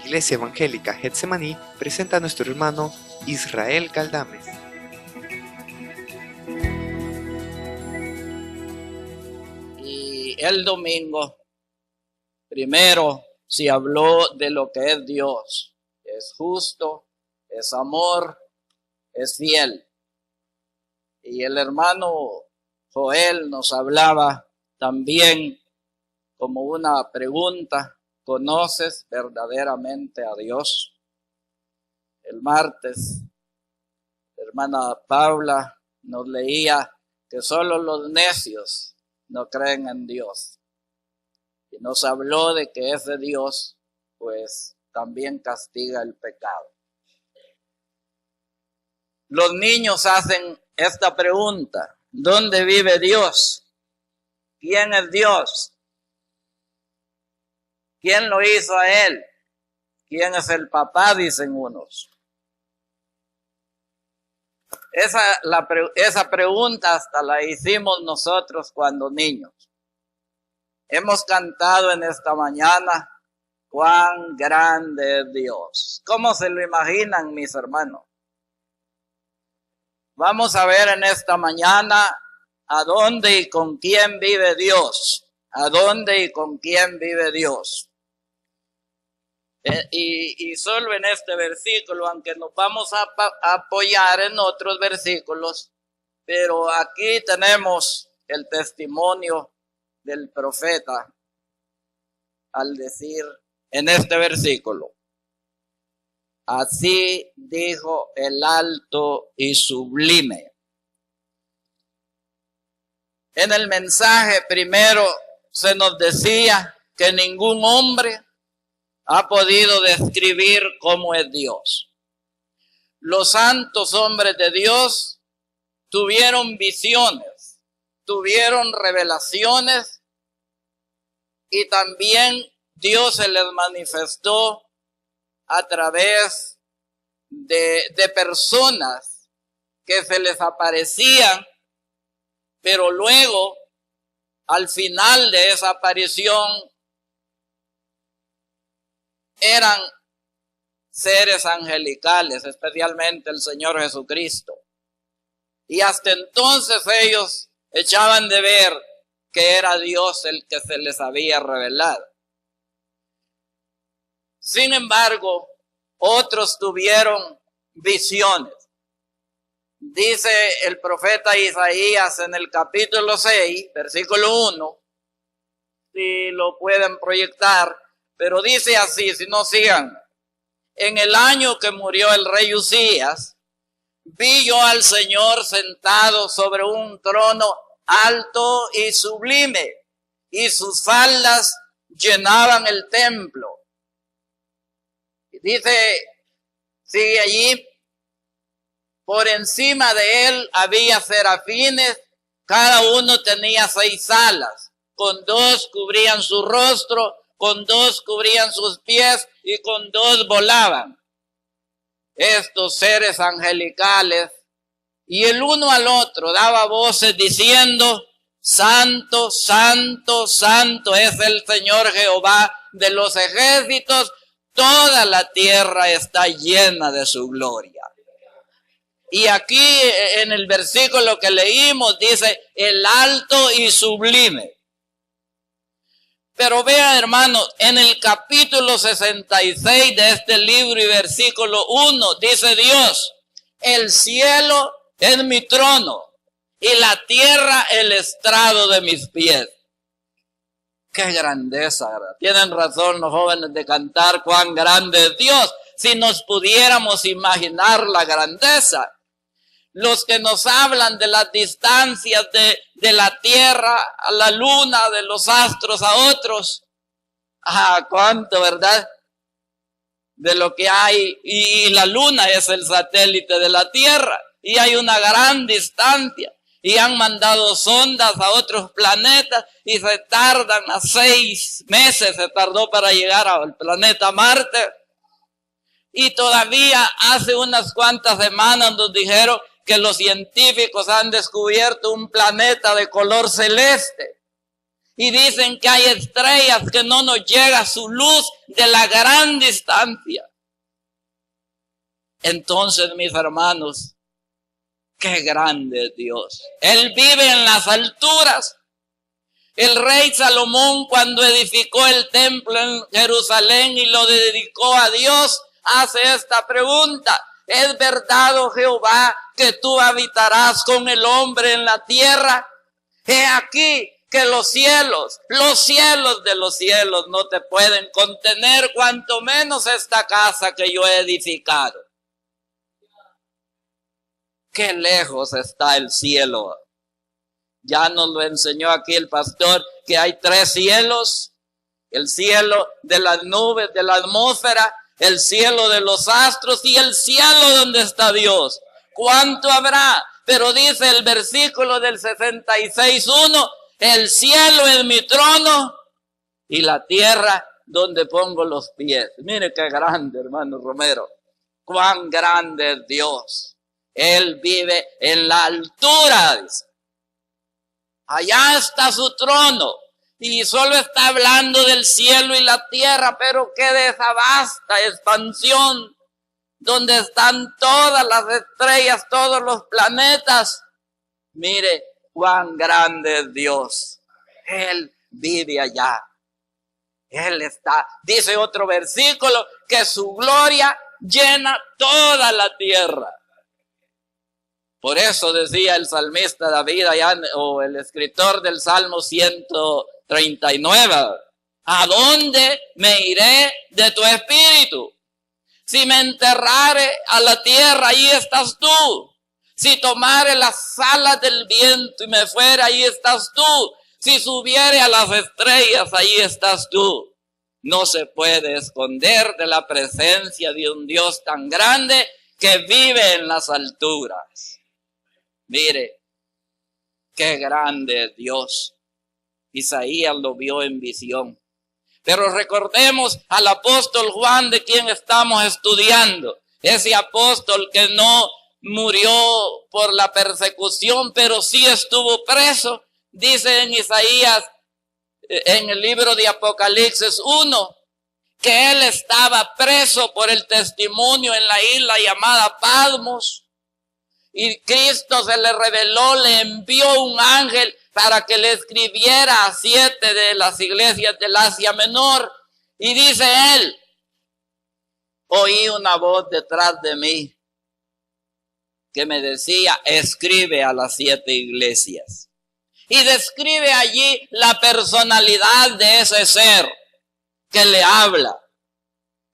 Iglesia Evangélica Getsemaní presenta a nuestro hermano Israel Galdames. Y el domingo, primero, se habló de lo que es Dios. Es justo, es amor, es fiel. Y el hermano Joel nos hablaba también como una pregunta: ¿conoces verdaderamente a Dios? El martes, la hermana Paula nos leía que solo los necios no creen en Dios. Y nos habló de que ese Dios, pues, también castiga el pecado. Los niños hacen esta pregunta: ¿dónde vive Dios? ¿Quién es Dios? ¿Quién lo hizo a él? ¿Quién es el papá? Dicen unos. Esa pregunta hasta la hicimos nosotros cuando niños. Hemos cantado en esta mañana: cuán grande es Dios. ¿Cómo se lo imaginan, mis hermanos? Vamos a ver en esta mañana a dónde y con quién vive Dios. ¿A dónde y con quién vive Dios? Y solo en este versículo, aunque nos vamos a apoyar en otros versículos, pero aquí tenemos el testimonio del profeta al decir en este versículo: así dijo el alto y sublime. En el mensaje primero se nos decía que ningún hombre ha podido describir cómo es Dios. Los santos hombres de Dios tuvieron visiones, tuvieron revelaciones, y también Dios se les manifestó a través de personas que se les aparecían, pero luego, al final de esa aparición, eran seres angelicales, especialmente el Señor Jesucristo. Y hasta entonces ellos echaban de ver que era Dios el que se les había revelado. Sin embargo, otros tuvieron visiones. Dice el profeta Isaías en el capítulo 6, versículo 1, si lo pueden proyectar, pero dice así, si no sigan: en el año que murió el rey Uzías, vi yo al Señor sentado sobre un trono alto y sublime, y sus faldas llenaban el templo. Y dice, sigue allí: por encima de él había serafines, cada uno tenía 6 alas, con 2 cubrían su rostro, con 2 cubrían sus pies y con 2 volaban. Estos seres angelicales, y el uno al otro daba voces diciendo: Santo, Santo, Santo es el Señor Jehová de los ejércitos, toda la tierra está llena de su gloria. Y aquí en el versículo que leímos dice: el alto y sublime. Pero vean, hermanos, en el capítulo 66 de este libro y versículo 1 dice Dios: el cielo es mi trono y la tierra el estrado de mis pies. ¡Qué grandeza! ¿Verdad? Tienen razón los jóvenes de cantar cuán grande es Dios. Si nos pudiéramos imaginar la grandeza. Los que nos hablan de las distancias de la tierra a la luna, de los astros a otros. Cuánto, ¿verdad? De lo que hay. Y la luna es el satélite de la tierra. Y hay una gran distancia. Y han mandado sondas a otros planetas y se tardan a 6 meses, se tardó para llegar al planeta Marte. Y todavía hace unas cuantas semanas nos dijeron que los científicos han descubierto un planeta de color celeste. Y dicen que hay estrellas que no nos llega su luz de la gran distancia. Entonces, mis hermanos, qué grande es Dios. Él vive en las alturas. El rey Salomón, cuando edificó el templo en Jerusalén y lo dedicó a Dios, hace esta pregunta: ¿es verdad, oh Jehová, que tú habitarás con el hombre en la tierra? He aquí que los cielos de los cielos no te pueden contener, cuanto menos esta casa que yo he edificado. Qué lejos está el cielo. Ya nos lo enseñó aquí el pastor, que hay 3 cielos: el cielo de las nubes, de la atmósfera, el cielo de los astros y el cielo donde está Dios. ¿Cuánto habrá? Pero dice el versículo del 66:1, el cielo es mi trono y la tierra donde pongo los pies. Mire qué grande, hermano Romero. Cuán grande es Dios. Él vive en la altura, dice. Allá está su trono. Y solo está hablando del cielo y la tierra, pero qué de esa vasta expansión donde están todas las estrellas, todos los planetas. Mire cuán grande es Dios. Él vive allá. Él está, dice otro versículo, que su gloria llena toda la tierra. Por eso decía el salmista David allá, o el escritor del Salmo 139, ¿a dónde me iré de tu espíritu? Si me enterrare a la tierra, ahí estás tú. Si tomare las alas del viento y me fuera, ahí estás tú. Si subiere a las estrellas, ahí estás tú. No se puede esconder de la presencia de un Dios tan grande que vive en las alturas. Mire, qué grande es Dios. Isaías lo vio en visión. Pero recordemos al apóstol Juan, de quien estamos estudiando. Ese apóstol que no murió por la persecución, pero sí estuvo preso. Dice en Isaías, en el libro de Apocalipsis 1, que él estaba preso por el testimonio en la isla llamada Patmos. Y Cristo se le reveló, le envió un ángel para que le escribiera a 7 de las iglesias del Asia Menor. Y dice él, oí una voz detrás de mí que me decía, escribe a las 7 iglesias. Y describe allí la personalidad de ese ser que le habla.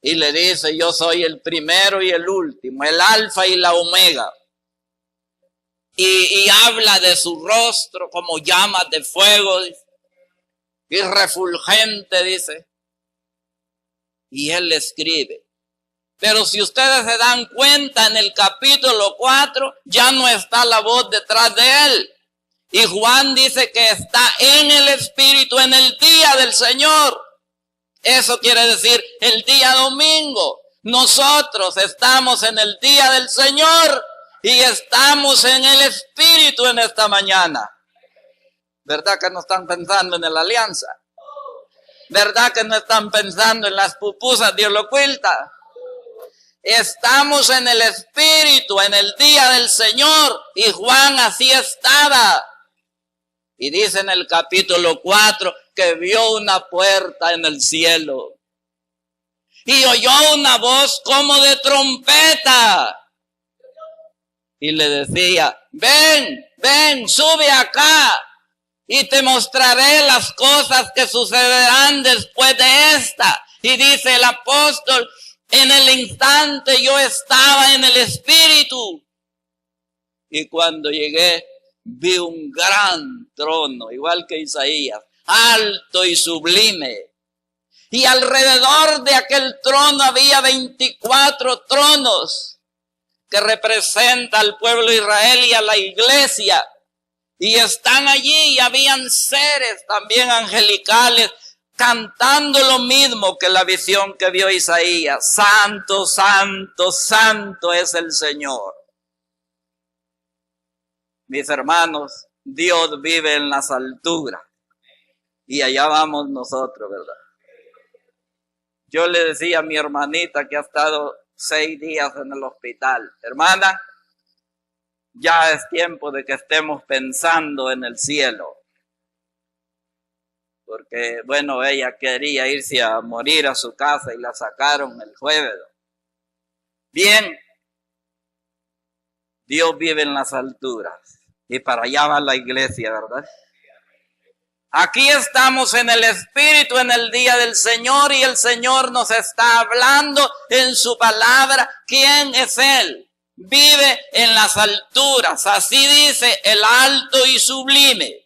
Y le dice, yo soy el primero y el último, el alfa y la omega. Y habla de su rostro como llamas de fuego, dice, y refulgente, dice. Y él le escribe. Pero si ustedes se dan cuenta, en el capítulo 4 ya no está la voz detrás de él. Y Juan dice que está en el Espíritu en el día del Señor. Eso quiere decir el día domingo. Nosotros estamos en el día del Señor y estamos en el Espíritu en esta mañana. ¿Verdad que no están pensando en la alianza? ¿Verdad que no están pensando en las pupusas de Olocuilta? Estamos en el Espíritu en el día del Señor y Juan así estaba. Y dice en el capítulo 4 que vio una puerta en el cielo y oyó una voz como de trompeta. Y le decía, ven, sube acá y te mostraré las cosas que sucederán después de esta. Y dice el apóstol, en el instante yo estaba en el Espíritu. Y cuando llegué, vi un gran trono, igual que Isaías, alto y sublime. Y alrededor de aquel trono había 24 tronos. Que representa al pueblo de Israel y a la iglesia. Y están allí y habían seres también angelicales cantando lo mismo que la visión que vio Isaías. Santo, santo, santo es el Señor. Mis hermanos, Dios vive en las alturas. Y allá vamos nosotros, ¿verdad? Yo le decía a mi hermanita que ha estado 6 días en el hospital: hermana, ya es tiempo de que estemos pensando en el cielo. Porque, bueno, ella quería irse a morir a su casa y la sacaron el jueves. Bien, Dios vive en las alturas y para allá va la iglesia, ¿verdad? Aquí estamos en el Espíritu en el día del Señor y el Señor nos está hablando en su palabra. ¿Quién es Él? Vive en las alturas, así dice, el alto y sublime.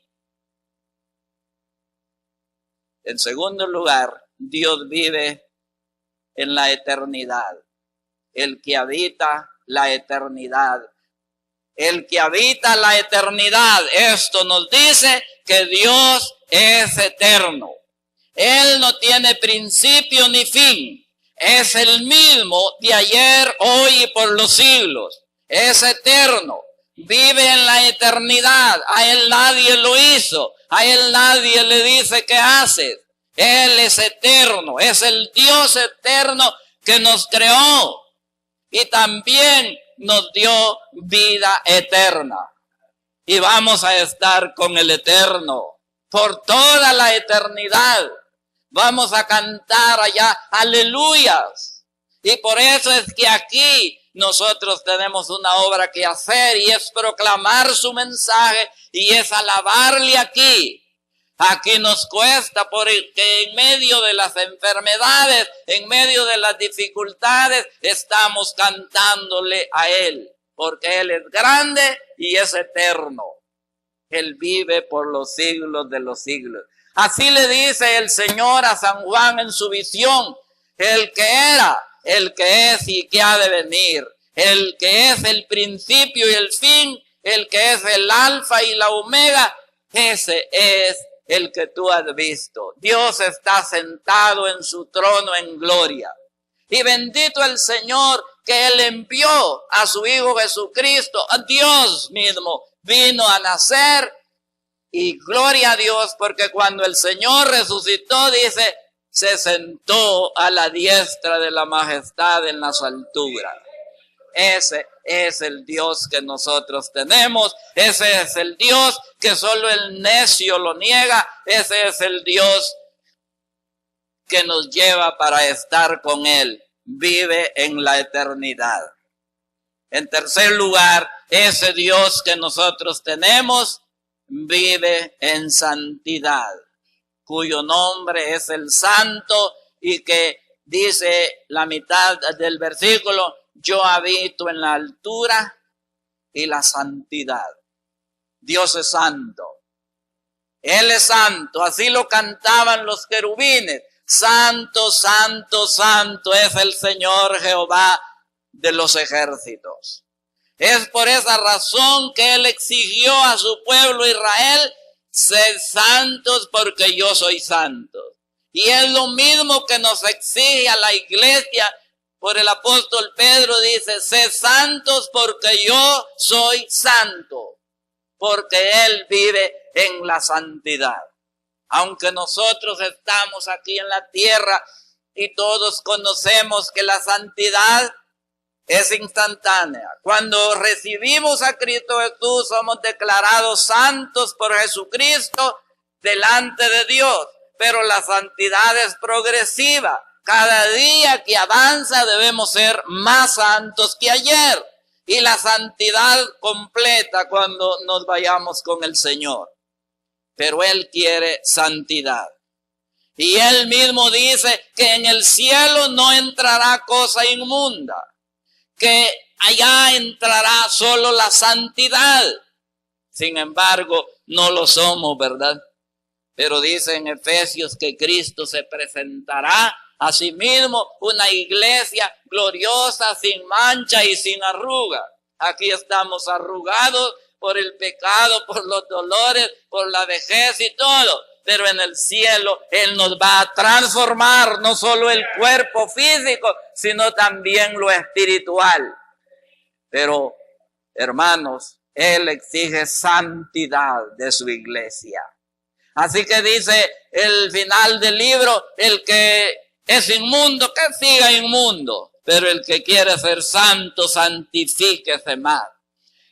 En segundo lugar, Dios vive en la eternidad. El que habita la eternidad. El que habita la eternidad. Esto nos dice que Dios es eterno. Él no tiene principio ni fin. Es el mismo de ayer, hoy y por los siglos. Es eterno. Vive en la eternidad. A Él nadie lo hizo. A Él nadie le dice qué haces. Él es eterno. Es el Dios eterno que nos creó. Y también nos dio vida eterna. Y vamos a estar con el eterno por toda la eternidad. Vamos a cantar allá aleluyas. Y por eso es que aquí nosotros tenemos una obra que hacer y es proclamar su mensaje y es alabarle aquí. Aquí nos cuesta porque en medio de las enfermedades, en medio de las dificultades, estamos cantándole a Él. Porque Él es grande y es eterno. Él vive por los siglos de los siglos. Así le dice el Señor a San Juan en su visión: el que era, el que es y que ha de venir, el que es el principio y el fin, el que es el alfa y la omega, ese es el que tú has visto. Dios está sentado en su trono en gloria. Y bendito el Señor que Él envió a su Hijo Jesucristo. A Dios mismo vino a nacer. Y gloria a Dios, porque cuando el Señor resucitó, dice, se sentó a la diestra de la majestad en las alturas. Ese es el Dios que nosotros tenemos. Ese es el Dios que solo el necio lo niega. Ese es el Dios que nos lleva para estar con Él. Vive en la eternidad. En tercer lugar, ese Dios que nosotros tenemos vive en santidad, cuyo nombre es el Santo, y que dice la mitad del versículo: yo habito en la altura y la santidad. Dios es santo. Él es santo. Así lo cantaban los querubines. Santo, santo, santo es el Señor Jehová de los ejércitos. Es por esa razón que Él exigió a su pueblo Israel: sed santos porque yo soy santo. Y es lo mismo que nos exige a la iglesia. Por el apóstol Pedro dice: sed santos porque yo soy santo. Porque Él vive en la santidad. Aunque nosotros estamos aquí en la tierra y todos conocemos que la santidad es instantánea. Cuando recibimos a Cristo Jesús, somos declarados santos por Jesucristo delante de Dios. Pero la santidad es progresiva. Cada día que avanza debemos ser más santos que ayer. Y la santidad completa cuando nos vayamos con el Señor. Pero Él quiere santidad. Y Él mismo dice que en el cielo no entrará cosa inmunda, que allá entrará solo la santidad. Sin embargo, no lo somos, ¿verdad? Pero dice en Efesios que Cristo se presentará a sí mismo una iglesia gloriosa, sin mancha y sin arruga. Aquí estamos arrugados por el pecado, por los dolores, por la vejez y todo. Pero en el cielo Él nos va a transformar no solo el cuerpo físico, sino también lo espiritual. Pero, hermanos, Él exige santidad de su iglesia. Así que dice el final del libro, el que es inmundo, que siga inmundo, pero el que quiere ser santo, santifíquese más.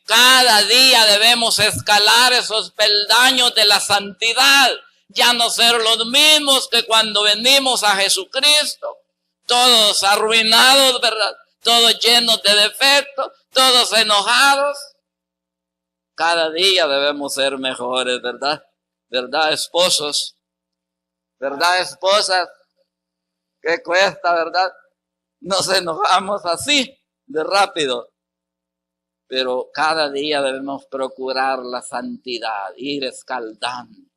Cada día debemos escalar esos peldaños de la santidad, ya no ser los mismos que cuando venimos a Jesucristo, todos arruinados, ¿verdad? Todos llenos de defectos, todos enojados. Cada día debemos ser mejores, ¿verdad? ¿Verdad, esposos? ¿Verdad, esposas? ¿Qué cuesta, verdad? Nos enojamos así de rápido. Pero cada día debemos procurar la santidad, ir escaldando,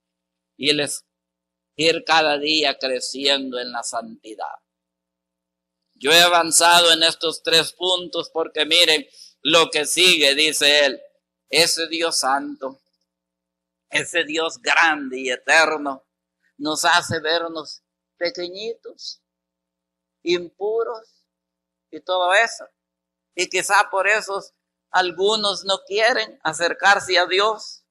ir cada día creciendo en la santidad. Yo he avanzado en estos 3 puntos porque miren lo que sigue, dice él. Ese Dios santo, ese Dios grande y eterno, nos hace vernos pequeñitos, impuros y todo eso. Y quizá por eso algunos no quieren acercarse a Dios.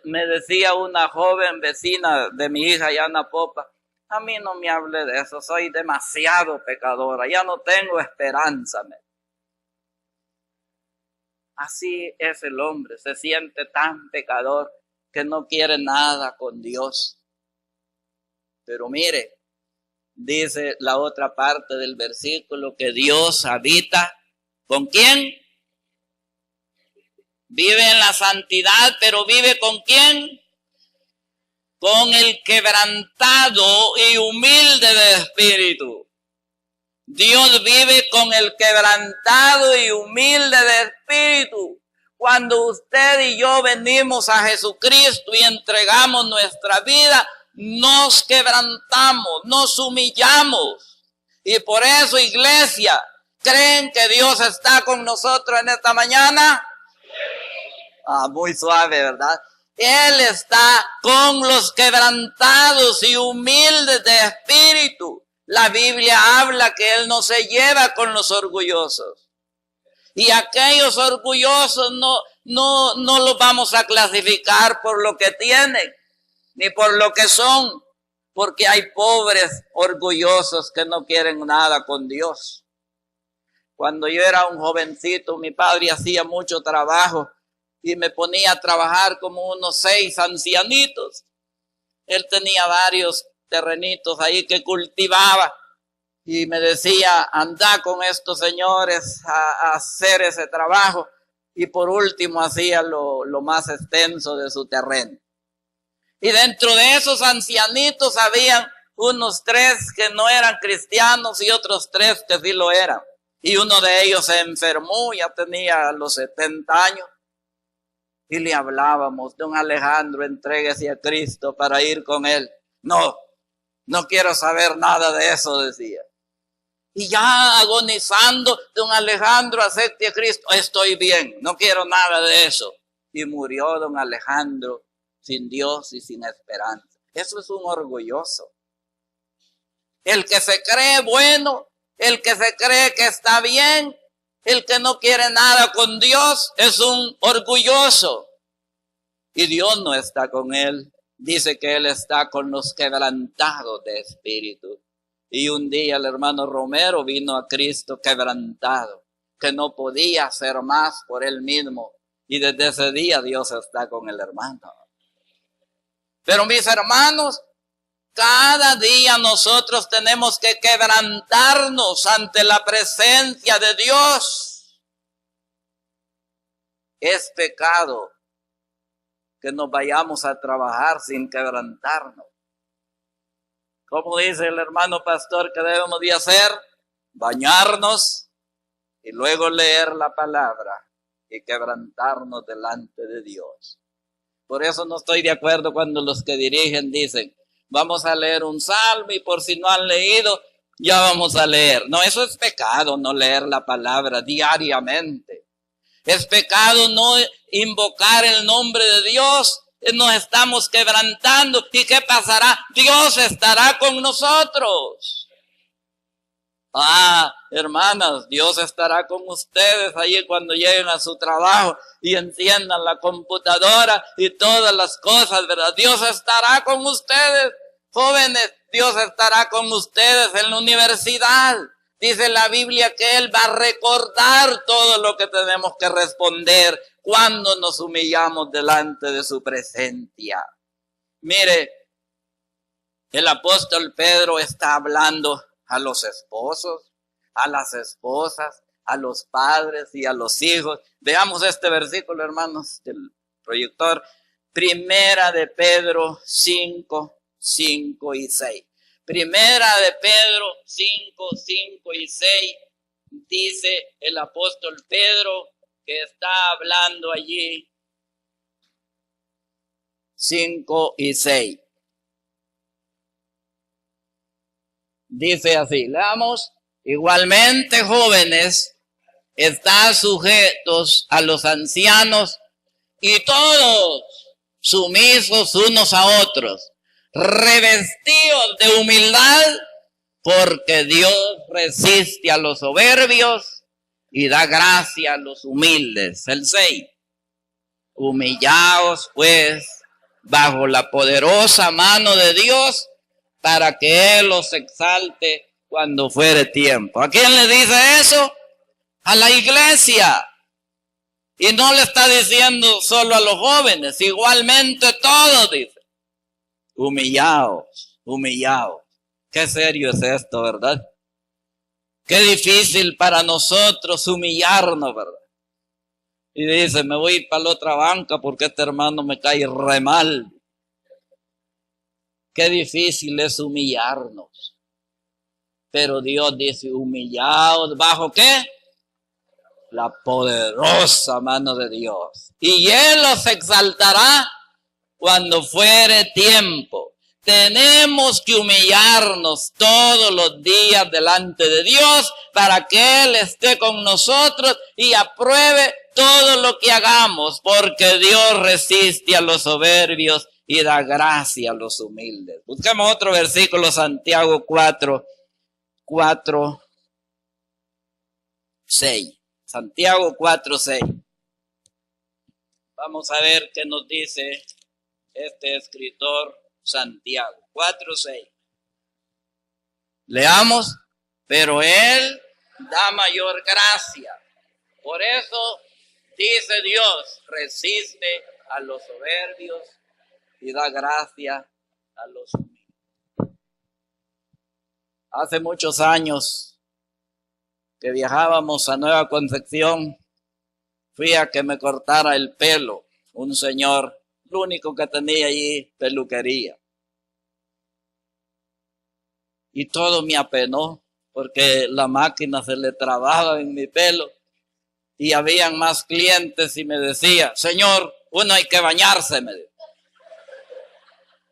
Me decía una joven vecina de mi hija, Yana Popa, a mí no me hable de eso, soy demasiado pecadora, ya no tengo esperanza. Así es el hombre, se siente tan pecador que no quiere nada con Dios. Pero mire, dice la otra parte del versículo que Dios habita, ¿con quién? Vive en la santidad, pero vive ¿con quién? Con el quebrantado y humilde de espíritu. Dios vive con el quebrantado y humilde de espíritu. Cuando usted y yo venimos a Jesucristo y entregamos nuestra vida, nos quebrantamos, nos humillamos. Y por eso, iglesia, ¿creen que Dios está con nosotros en esta mañana? Muy suave, ¿verdad? Él está con los quebrantados y humildes de espíritu. La Biblia habla que Él no se lleva con los orgullosos. Y aquellos orgullosos no los vamos a clasificar por lo que tienen, ni por lo que son, porque hay pobres orgullosos que no quieren nada con Dios. Cuando yo era un jovencito, mi padre hacía mucho trabajo y me ponía a trabajar como unos 6 ancianitos. Él tenía varios terrenitos ahí que cultivaba y me decía, anda con estos señores a hacer ese trabajo, y por último hacía lo más extenso de su terreno. Y dentro de esos ancianitos habían unos 3 que no eran cristianos y otros 3 que sí lo eran. Y uno de ellos se enfermó, ya tenía los 70 años. Y le hablábamos, don Alejandro, entréguese a Cristo para ir con él. No quiero saber nada de eso, decía. Y ya agonizando, don Alejandro, acepte a Cristo. Estoy bien, no quiero nada de eso. Y murió don Alejandro sin Dios y sin esperanza. Eso es un orgulloso. El que se cree bueno, el que se cree que está bien, el que no quiere nada con Dios es un orgulloso. Y Dios no está con él. Dice que Él está con los quebrantados de espíritu. Y un día el hermano Romero vino a Cristo quebrantado, que no podía hacer más por él mismo. Y desde ese día Dios está con el hermano. Pero mis hermanos, cada día nosotros tenemos que quebrantarnos ante la presencia de Dios. Es pecado que nos vayamos a trabajar sin quebrantarnos. ¿Cómo dice el hermano pastor que debemos de hacer? Bañarnos y luego leer la palabra y quebrantarnos delante de Dios. Por eso no estoy de acuerdo cuando los que dirigen dicen, vamos a leer un salmo y por si no han leído, ya vamos a leer. No, eso es pecado, no leer la palabra diariamente. Es pecado no invocar el nombre de Dios. Nos estamos quebrantando. ¿Y qué pasará? Dios estará con nosotros. Hermanas, Dios estará con ustedes ahí cuando lleguen a su trabajo y enciendan la computadora y todas las cosas, ¿verdad? Dios estará con ustedes, jóvenes, Dios estará con ustedes en la universidad. Dice la Biblia que Él va a recordar todo lo que tenemos que responder cuando nos humillamos delante de su presencia. Mire, el apóstol Pedro está hablando a los esposos, a las esposas, a los padres y a los hijos. Veamos este versículo, hermanos, del proyector. Primera de Pedro 5, 5 y 6. Primera de Pedro 5, 5 y 6. Dice el apóstol Pedro que está hablando allí. 5 y 6. Dice así, leamos. Igualmente, jóvenes, están sujetos a los ancianos y todos sumisos unos a otros, revestidos de humildad, porque Dios resiste a los soberbios y da gracia a los humildes. El 6. Humillaos pues bajo la poderosa mano de Dios, para que Él los exalte cuando fuere tiempo. ¿A quién le dice eso? A la iglesia. Y no le está diciendo solo a los jóvenes, igualmente todos, dice. Humillaos, humillaos. Qué serio es esto, ¿verdad? Qué difícil para nosotros humillarnos, ¿verdad? Y dice, me voy a ir para la otra banca porque este hermano me cae re mal. Qué difícil es humillarnos. Pero Dios dice, humillaos, ¿bajo qué? La poderosa mano de Dios. Y Él los exaltará cuando fuere tiempo. Tenemos que humillarnos todos los días delante de Dios para que Él esté con nosotros y apruebe todo lo que hagamos, porque Dios resiste a los soberbios y da gracia a los humildes. Busquemos otro versículo, Santiago 4, 6. Santiago 4, 6. Vamos a ver qué nos dice este escritor Santiago 4, 6. Leamos. Pero Él da mayor gracia. Por eso dice Dios, resiste a los soberbios y da gracia a los humildes. Hace muchos años que viajábamos a Nueva Concepción, fui a que me cortara el pelo un señor, lo único que tenía allí, peluquería. Y todo me apenó, porque la máquina se le trababa en mi pelo. Y habían más clientes y me decía, señor, uno hay que bañarse, me dijo.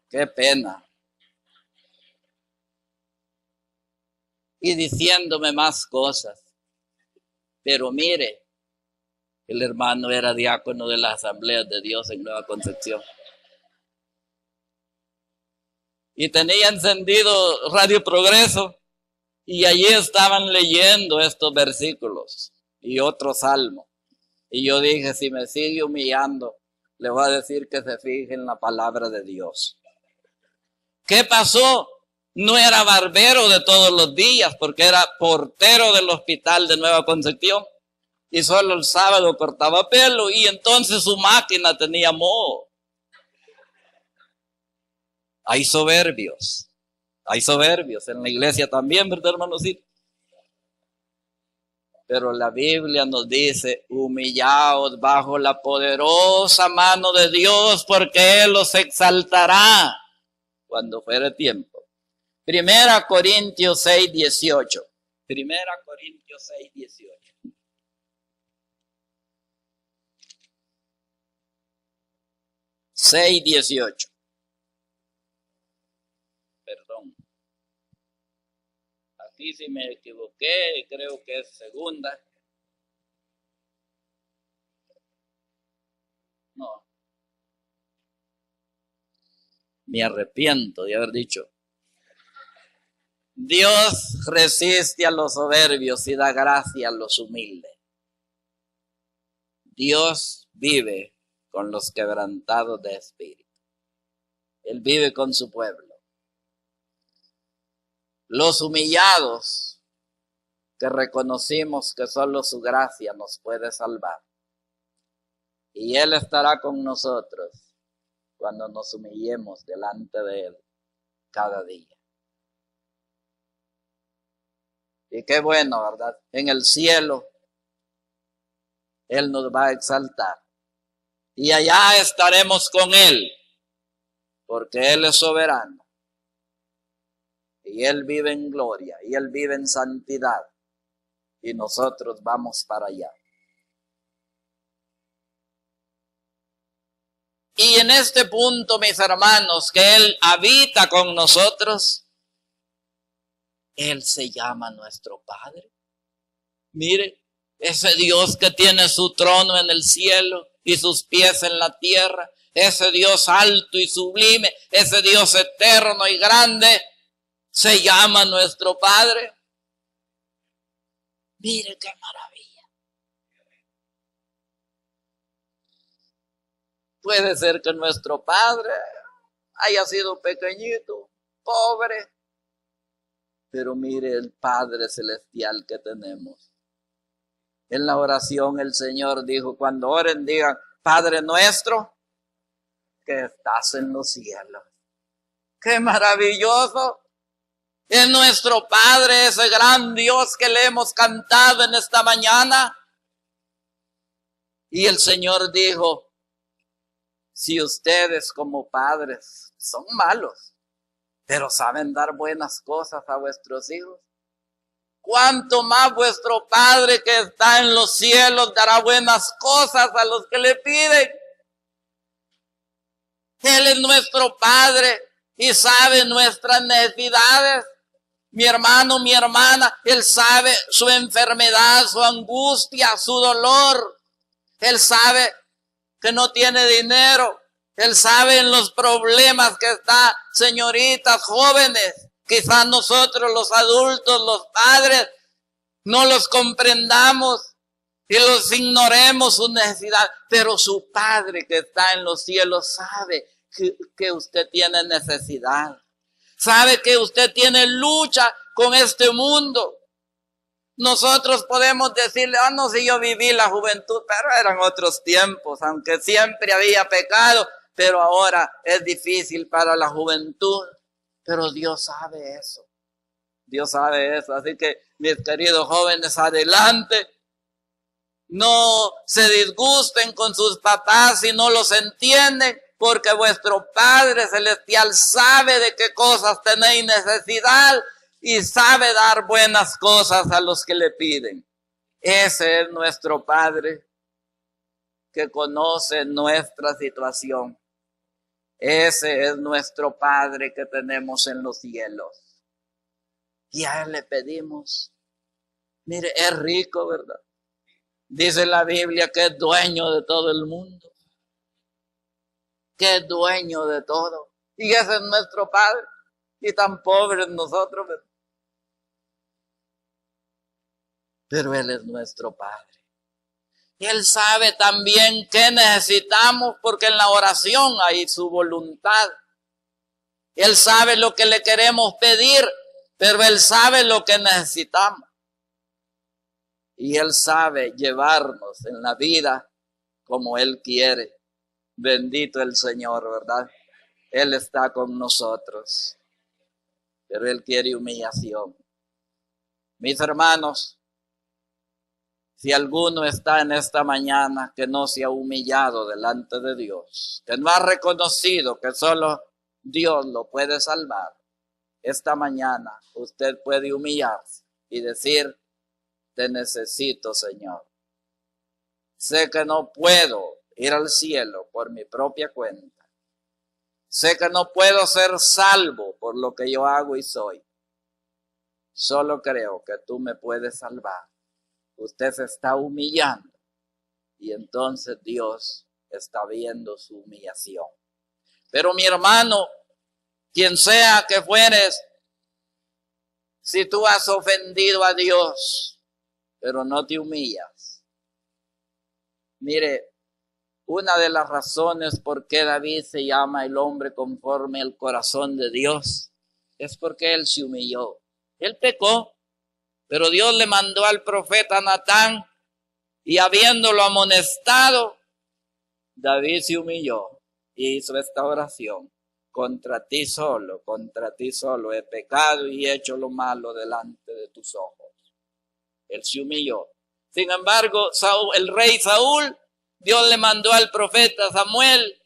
Qué pena. Y diciéndome más cosas. Pero mire, el hermano era diácono de las Asambleas de Dios en Nueva Concepción. Y tenía encendido Radio Progreso y allí estaban leyendo estos versículos y otro salmo. Y yo dije, si me sigue humillando, le voy a decir que se fije en la palabra de Dios. ¿Qué pasó? No era barbero de todos los días porque era portero del hospital de Nueva Concepción. Y solo el sábado cortaba pelo y entonces su máquina tenía moho. Hay soberbios en la iglesia también, ¿verdad, hermanos? Pero la Biblia nos dice, humillaos bajo la poderosa mano de Dios, porque Él los exaltará cuando fuere tiempo. Primera Corintios 6, 18. Primera Corintios 6, 18. 6:18. Perdón. Aquí sí me equivoqué, creo que es segunda. No. Me arrepiento de haber dicho. Dios resiste a los soberbios y da gracia a los humildes. Dios vive con los quebrantados de espíritu. Él vive con su pueblo. Los humillados que reconocimos que solo su gracia nos puede salvar. Y Él estará con nosotros cuando nos humillemos delante de Él cada día. Y qué bueno, ¿verdad? En el cielo Él nos va a exaltar. Y allá estaremos con Él, porque Él es soberano. Y Él vive en gloria, y Él vive en santidad. Y nosotros vamos para allá. Y en este punto, mis hermanos, que Él habita con nosotros, Él se llama nuestro Padre. Mire, ese Dios que tiene su trono en el cielo y sus pies en la tierra, ese Dios alto y sublime, ese Dios eterno y grande, se llama nuestro Padre. Mire qué maravilla. Puede ser que nuestro Padre haya sido pequeñito, pobre, pero mire el Padre celestial que tenemos. En la oración el Señor dijo, cuando oren digan, Padre nuestro que estás en los cielos. ¡Qué maravilloso! Es nuestro Padre, ese gran Dios que le hemos cantado en esta mañana. Y el Señor dijo, si ustedes como padres son malos, pero saben dar buenas cosas a vuestros hijos, ¿cuánto más vuestro Padre que está en los cielos dará buenas cosas a los que le piden? Él es nuestro Padre y sabe nuestras necesidades. Mi hermano, mi hermana, Él sabe su enfermedad, su angustia, su dolor. Él sabe que no tiene dinero. Él sabe en los problemas que está, señoritas, jóvenes. Quizás nosotros los adultos, los padres, no los comprendamos y los ignoremos su necesidad. Pero su Padre que está en los cielos sabe que usted tiene necesidad. Sabe que usted tiene lucha con este mundo. Nosotros podemos decirle, no, si yo viví la juventud, pero eran otros tiempos, aunque siempre había pecado, pero ahora es difícil para la juventud. Pero Dios sabe eso. Dios sabe eso. Así que, mis queridos jóvenes, adelante. No se disgusten con sus papás si no los entienden, porque vuestro Padre Celestial sabe de qué cosas tenéis necesidad y sabe dar buenas cosas a los que le piden. Ese es nuestro Padre que conoce nuestra situación. Ese es nuestro Padre que tenemos en los cielos. Y a Él le pedimos. Mire, es rico, ¿verdad? Dice la Biblia que es dueño de todo el mundo. Que es dueño de todo. Y ese es nuestro Padre. Y tan pobres nosotros, ¿verdad? Pero Él es nuestro Padre. Y Él sabe también qué necesitamos, porque en la oración hay su voluntad. Él sabe lo que le queremos pedir, pero Él sabe lo que necesitamos. Y Él sabe llevarnos en la vida como Él quiere. Bendito el Señor, ¿verdad? Él está con nosotros, pero Él quiere humillación. Mis hermanos, si alguno está en esta mañana que no se ha humillado delante de Dios, que no ha reconocido que solo Dios lo puede salvar, esta mañana usted puede humillarse y decir, te necesito, Señor. Sé que no puedo ir al cielo por mi propia cuenta. Sé que no puedo ser salvo por lo que yo hago y soy. Solo creo que tú me puedes salvar. Usted se está humillando y entonces Dios está viendo su humillación. Pero mi hermano, quien sea que fueres, Si tú has ofendido a Dios, pero no te humillas. Mire, una de las razones por qué David se llama el hombre conforme al corazón de Dios es porque él se humilló. Él pecó, pero Dios le mandó al profeta Natán y habiéndolo amonestado, David se humilló y hizo esta oración. Contra ti solo he pecado y he hecho lo malo delante de tus ojos. Él se humilló. Sin embargo, el rey Saúl, Dios le mandó al profeta Samuel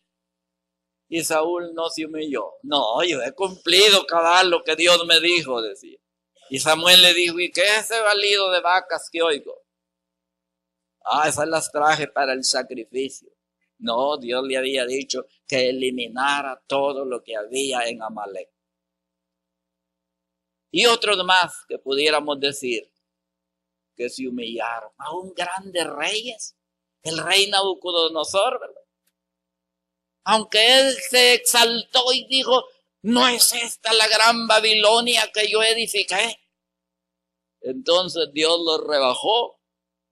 y Saúl no se humilló. No, yo he cumplido cabal lo que Dios me dijo, decía. Y Samuel le dijo, ¿y qué es ese balido de vacas que oigo? Esas las traje para el sacrificio. No, Dios le había dicho que eliminara todo lo que había en Amalek. Y otros más que pudiéramos decir que se humillaron. Aún grandes reyes. El rey Nabucodonosor, ¿verdad? Aunque él se exaltó y dijo, ¿no es esta la gran Babilonia que yo edifiqué? Entonces Dios lo rebajó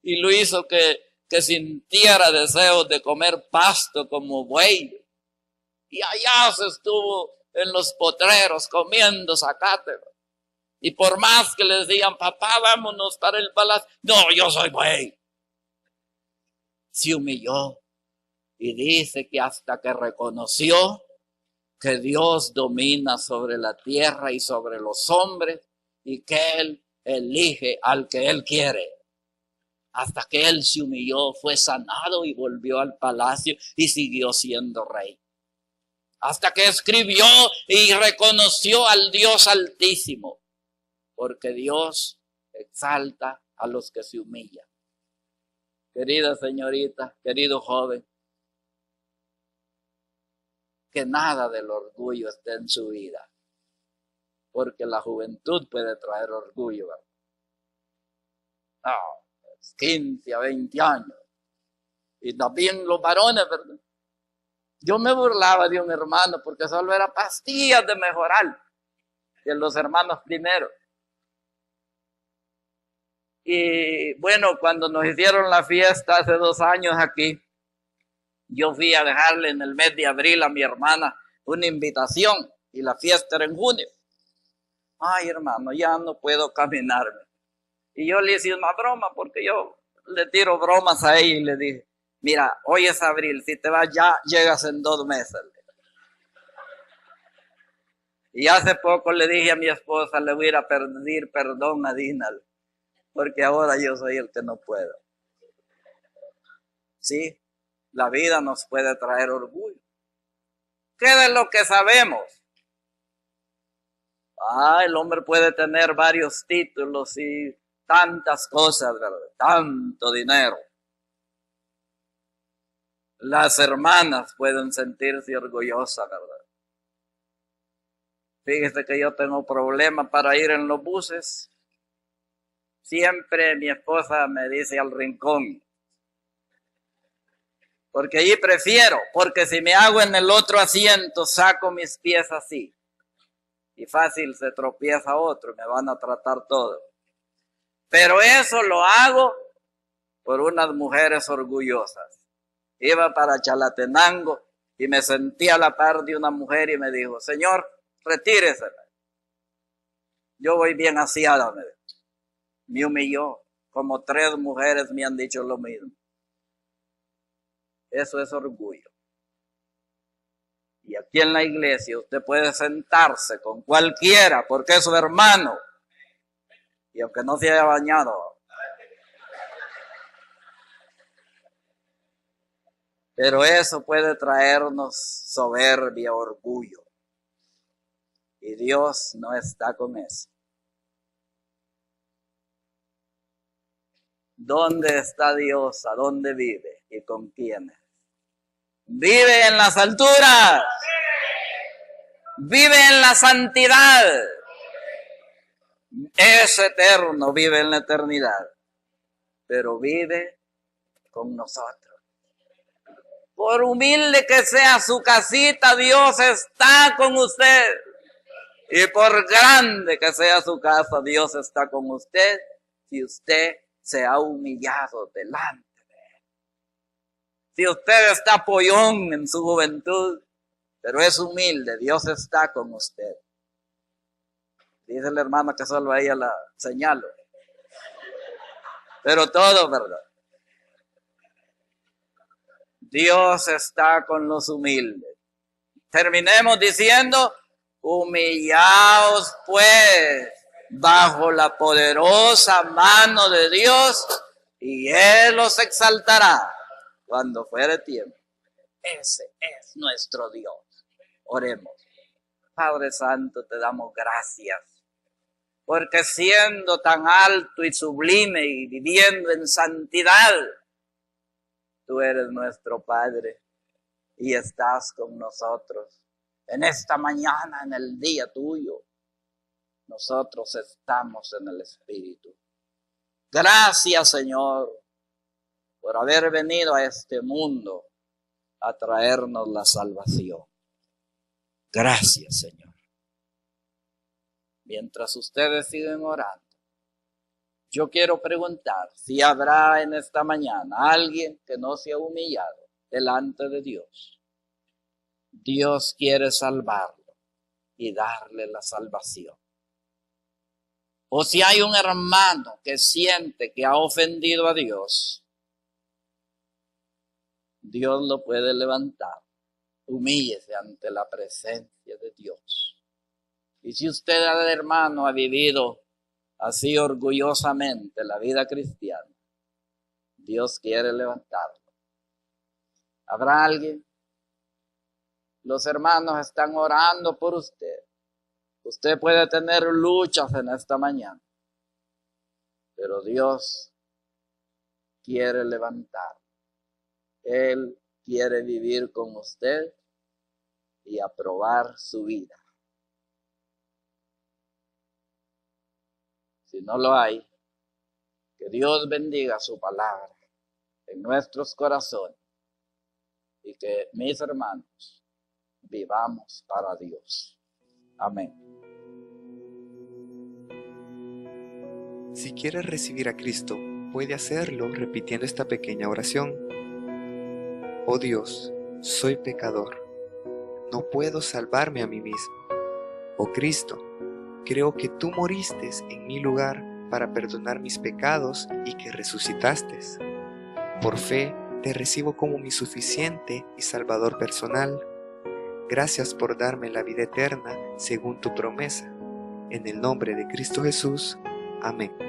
y lo hizo que sintiera deseos de comer pasto como buey. Y allá se estuvo en los potreros comiendo zacate. Y por más que les digan, papá, vámonos para el palacio. No, yo soy buey. Se humilló y dice que hasta que reconoció que Dios domina sobre la tierra y sobre los hombres y que Él elige al que Él quiere. Hasta que él se humilló, fue sanado y volvió al palacio y siguió siendo rey. Hasta que escribió y reconoció al Dios Altísimo, porque Dios exalta a los que se humillan. Querida señorita, querido joven, que nada del orgullo esté en su vida, porque la juventud puede traer orgullo. No. 15 a 20 años. Y también los varones, ¿verdad? Yo me burlaba de un hermano porque solo era pastillas de mejorar que los hermanos primero. Y bueno, cuando nos hicieron la fiesta hace 2 años aquí, yo fui a dejarle en el mes de abril a mi hermana una invitación y la fiesta era en junio. Ay, hermano, ya no puedo caminarme. Y yo le hice una broma porque yo le tiro bromas a ella y le dije, mira, hoy es abril, si te vas ya llegas en 2 meses. Y hace poco le dije a mi esposa, le voy a ir a pedir perdón a Dina, porque ahora yo soy el que no puedo. Sí, la vida nos puede traer orgullo. ¿Qué de lo que sabemos? El hombre puede tener varios títulos y tantas cosas, ¿verdad? Tanto dinero. Las hermanas pueden sentirse orgullosas, ¿verdad? Fíjese que yo tengo problemas para ir en los buses. Siempre mi esposa me dice al rincón. Porque allí prefiero, porque si me hago en el otro asiento, saco mis pies así. Y fácil se tropieza otro, me van a tratar todo. Pero eso lo hago por unas mujeres orgullosas. Iba para Chalatenango y me sentí a la par de una mujer y me dijo, señor, retírese. Yo voy bien aseada. Me humilló. Como 3 mujeres me han dicho lo mismo. Eso es orgullo. Y aquí en la iglesia usted puede sentarse con cualquiera porque es su hermano. Y aunque no se haya bañado. Pero eso puede traernos soberbia, orgullo. Y Dios no está con eso. ¿Dónde está Dios? ¿A dónde vive? ¿Y con quiénes? Vive en las alturas. Vive en la santidad. Es eterno, vive en la eternidad. Pero vive con nosotros. Por humilde que sea su casita, Dios está con usted. Y por grande que sea su casa, Dios está con usted si usted se ha humillado delante de Él. Si usted está pollón en su juventud, pero es humilde, Dios está con usted. Dice la hermana que solo a ella la señalo. Pero todo, ¿verdad? Dios está con los humildes. Terminemos diciendo, humillaos pues bajo la poderosa mano de Dios y Él los exaltará cuando fuere tiempo. Ese es nuestro Dios. Oremos. Padre Santo, te damos gracias, porque siendo tan alto y sublime y viviendo en santidad, tú eres nuestro Padre y estás con nosotros. En esta mañana, en el día tuyo, nosotros estamos en el Espíritu. Gracias, Señor, por haber venido a este mundo a traernos la salvación. Gracias, Señor. Mientras ustedes siguen orando, yo quiero preguntar si habrá en esta mañana alguien que no se ha humillado delante de Dios. Dios quiere salvarlo y darle la salvación. O si hay un hermano que siente que ha ofendido a Dios, Dios lo puede levantar. Humíllese ante la presencia de Dios. Y si usted, hermano, ha vivido así orgullosamente la vida cristiana, Dios quiere levantarlo. ¿Habrá alguien? Los hermanos están orando por usted. Usted puede tener luchas en esta mañana, pero Dios quiere levantar. Él quiere vivir con usted y aprobar su vida. Si no lo hay, que Dios bendiga su palabra en nuestros corazones y que, mis hermanos, vivamos para Dios. Amén. Si quieres recibir a Cristo, puede hacerlo repitiendo esta pequeña oración. Oh Dios, soy pecador. No puedo salvarme a mí mismo. Oh Cristo, creo que tú moriste en mi lugar para perdonar mis pecados y que resucitaste. Por fe, te recibo como mi suficiente y salvador personal. Gracias por darme la vida eterna según tu promesa. En el nombre de Cristo Jesús. Amén.